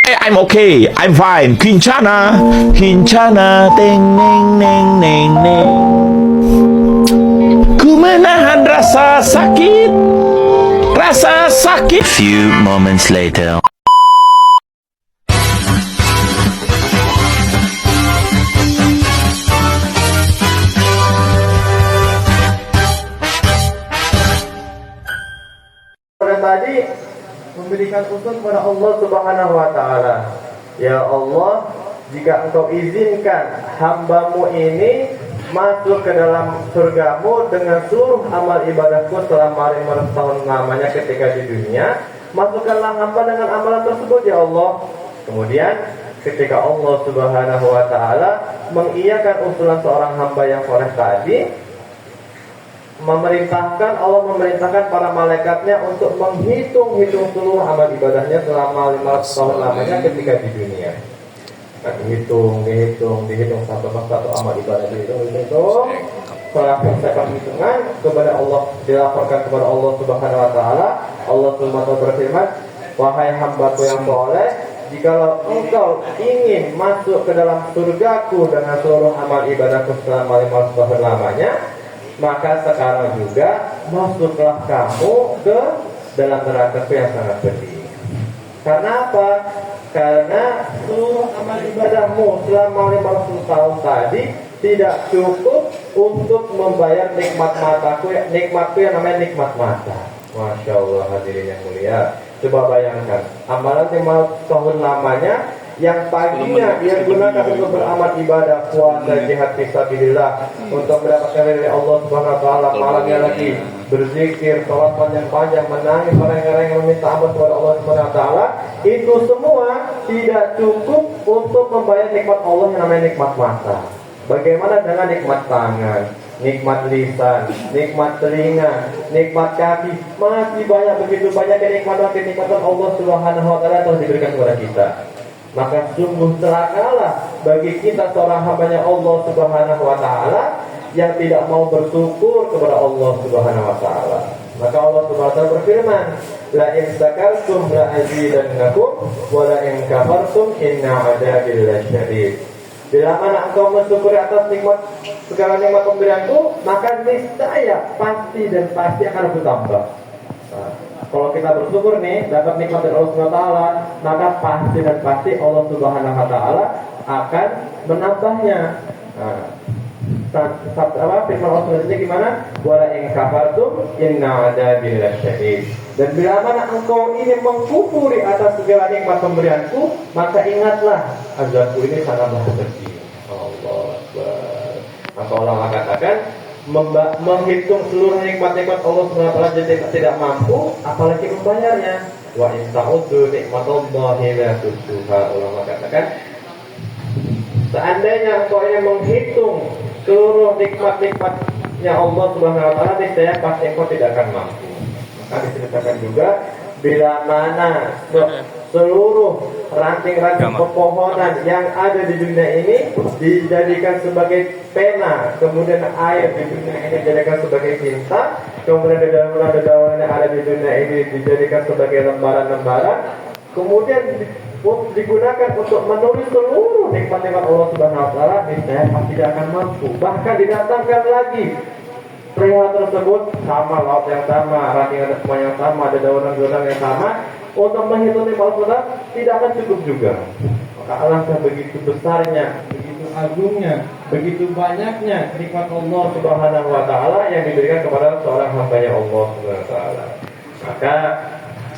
I'm okay, I'm fine. Kincana, kincana, teng neng neng neng neng. Ku menahan rasa sakit, rasa sakit. Few moments later. Pada tadi memberikan usul kepada Allah Subhanahu wa taala. Ya Allah, jika Engkau izinkan hamba-Mu ini masuk ke dalam surga-Mu dengan seluruh amal ibadahku selama 500 tahun lamanya ketika di dunia, masukkanlah hamba dengan amalan tersebut ya Allah. Kemudian ketika Allah Subhanahu wa taala mengiyakan usulan seorang hamba yang soleh tadi, Allah memerintahkan para malaikatnya untuk menghitung seluruh amal ibadahnya selama 500 tahun lamanya ketika di dunia. Nah, dihitung satu persatu amal ibadah, dihitung. Setelah selesai hitungan kepada Allah, dilaporkan kepada Allah Subhanahu wa taala. Allah Subhanahu wa taala berfirman, "Wahai hamba-Ku yang soleh, jikalau engkau ingin masuk ke dalam surgaku dengan seluruh amal ibadahku selama 500 tahun lamanya, maka sekarang juga masuklah kamu ke dalam neraka yang sangat pedih." Karena apa? Karena seluruh amal ibadahmu selama 500 tahun tadi tidak cukup untuk membayar nikmat mataku, nikmatku yang namanya nikmat mata. Masya Allah, hadirin yang mulia. Coba bayangkan, amalan 500 tahun lamanya yang paginya dia gunakan untuk beramal ibadah, puasa, jihad fisabilillah, untuk mendapatkan dari Allah Subhanahu wa taala, malamnya lagi berzikir, salat panjang-panjang, menangis, orang-orang yang meminta ampun kepada Allah Subhanahu wa taala, itu semua tidak cukup untuk membayar nikmat Allah yang namanya nikmat mata. Bagaimana dengan nikmat tangan, nikmat lisan, nikmat telinga, nikmat kaki? Masih banyak, begitu banyak kenikmatan Allah Subhanahu wa taala telah diberikan kepada kita. Maka sungguh celakalah bagi kita seorang hambanya Allah Subhanahu wa taala yang tidak mau bersyukur kepada Allah Subhanahu wa taala. Maka Allah Subhanahu wa taala berfirman, "La in syakartum la azidannakum wa la in kafartum inna 'adzabi lasyadid." Bila mana engkau mensyukuri atas segala nikmat pemberianku, maka niscaya pasti akan aku tambah. Kalau kita bersyukur nih dapat nikmat dari Allah Subhanahu wa taala, maka pasti Allah Subhanahu wa taala akan menambahnya. Firman Allah selanjutnya gimana? Wala in kafartum inna 'adzabi lasyadid. Dan bila mana engkau ini mengkufuri atas segala nikmat pemberianku, maka ingatlah azabku ini sangatlah pedih. Allah Akbar. Maka Allah katakan, menghitung seluruh nikmat-nikmat Allah Subhanahu wa taala jadi tidak mampu, apalagi membayarnya. Wa in ta'uddu nikmatallahi la tuhsuha. Allah katakan, seandainya engkau ini menghitung seluruh nikmat-nikmatnya Allah Subhanahu wa taala, niscaya pasti engkau tidak akan mampu. Maka diceritakan juga, bila mana seluruh ranting-ranting pepohonan yang ada di dunia ini dijadikan sebagai pena, kemudian air di dunia ini dijadikan sebagai tinta, kemudian dedaunan yang ada di dunia ini dijadikan sebagai lembaran-lembaran, kemudian digunakan untuk menulis seluruh nikmat-nikmat Allah Subhanahu wa taala, niscaya pasti tidak akan mampu. Bahkan didatangkan lagi perihal tersebut, sama laut yang sama, ranting semua yang sama, ada daunan-daunan yang sama, untuk menghitung nikmat Allah tidak akan cukup juga. Maka alangkah begitu besarnya, begitu agungnya, begitu banyaknya nikmat Allah Subhanahu wa taala yang diberikan kepada seorang hamba-Nya Allah Subhanahu wa taala. Maka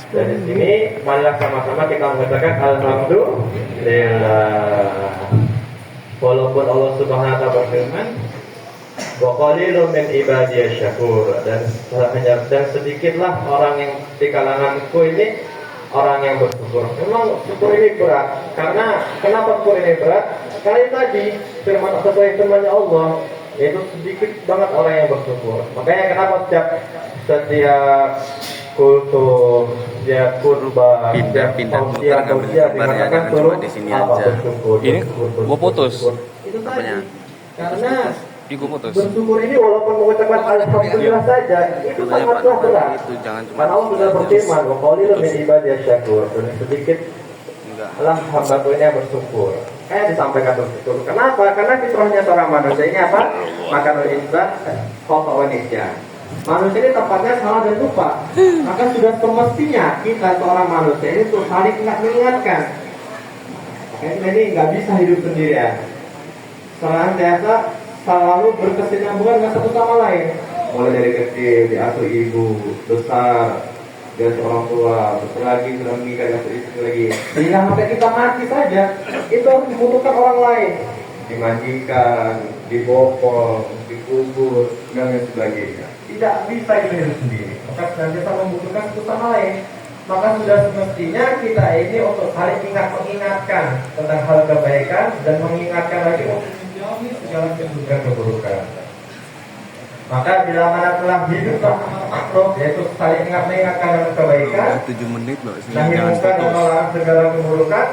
dari sini marilah sama-sama kita mengatakan alhamdulillah. Walaupun Allah Subhanahu wa taala berfirman, wa qalilun min ibadiyasy syakur, dan sedikitlah orang yang di kalanganku ini orang yang bersyukur. Memang syukur ini berat. Kenapa syukur ini berat? Karena tadi sesuai firman-Nya Allah, yaitu sedikit banget orang yang bersyukur. Makanya kenapa setiap kultum, setiap kurban, pindah muter nggak boleh gambar ya, jangan cuma di sini aja. Ini gua putus itu apanya? Karena Gua putus. bersyukur ini walaupun mengucapkan alhamdulillah saja, itu sangatlah berat. Itu jangan cuma Karena Allah sudah berfirman, wa qalilun min ibadiyasy syakur, dan sedikit alam hambaku ini bersyukur. Disampaikan bersyukur. Kenapa? Karena fitrahnya seorang manusia ini apa? Makan insan, khata wanita. Manusia ini tempatnya salah dan lupa. Maka sudah semestinya kita seorang manusia ini tuh saling mengingatkan. Ini nggak bisa hidup sendirian. Senantiasa selalu berkesinambungan dengan satu sama lain. Mulai dari kecil diasuh ibu, besar dia seorang tua, besar lagi sudah menikah dan istri lagi. Sehingga sampai kita mati saja, itu harus dibutuhkan orang lain. Dimandikan, dibopong, dikubur, dan lain sebagainya. Tidak bisa itu hidup sendiri. Maka senantiasa membutuhkan satu sama lain. Maka sudah semestinya kita ini untuk saling mengingatkan tentang hal kebaikan dan mengingatkan lagi untuk menjauhi segala keburukan. Maka bila mana telah hidup makhluk, yaitu saling mengingatkan dalam kebaikan, 7 menit loh, nahi munkar dan melarang segala keburukan,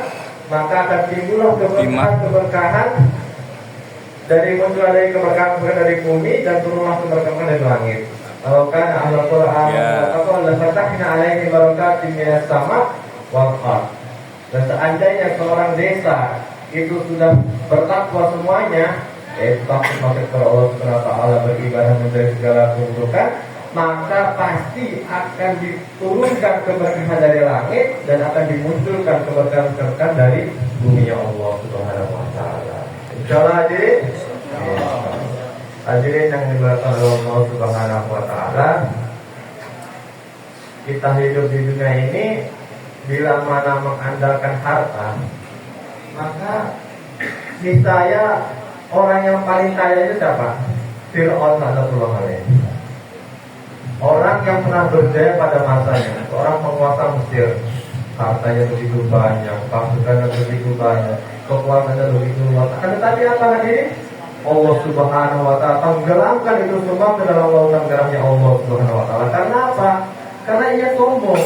maka akan timbullah keberkahan dari muncul dari keberkahan dari bumi dan turunlah keberkahan dari langit. Kalau kan ahlul Quran atau la fatahna alaihi barakatin minas sama wal ardh. Dan seandainya seorang desa itu sudah bertakwa semuanya, takut kepada Allah Subhanahu wa taala, beribadah menjauhi segala keburukan, maka pasti akan diturunkan keberkahan dari langit dan akan dimunculkan keberkahan dari bumi Allah Subhanahu wa taala. Insyaallah hadirin. Hadirin yang dimuliakan oleh Allah Subhanahu wa taala, kita hidup di dunia ini bila mana mengandalkan harta, maka niscaya orang yang paling kaya itu siapa? Fir'aun sallallahu alaihi. Orang yang pernah berjaya pada masanya, seorang penguasa Mesir, hartanya begitu banyak, pasukannya begitu banyak, kekuasaannya begitu luas. Akan tetapi apa hadirin? Allah Subhanahu wa taala tenggelamkan itu semua ke dalam lautan garamnya Allah Subhanahu wa taala. Karena apa? Karena ia sombong.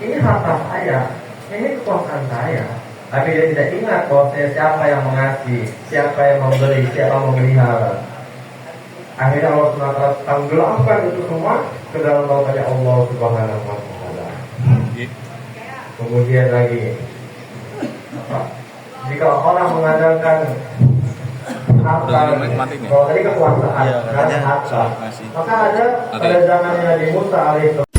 Ini harta saya, ini kekuasaan saya. Tapi dia tidak ingat bahwa siapa yang mengasih, siapa yang memberi, siapa yang memelihara. Akhirnya Allah Subhanahu wa taala tenggelamkan itu semua ke dalam lautannya Allah Subhanahu wa taala. Kemudian lagi, jika orang mengandalkan harta, kalau tadi kekuasaan dan harta, maka ada pada zamannya Nabi Musa alaihissalam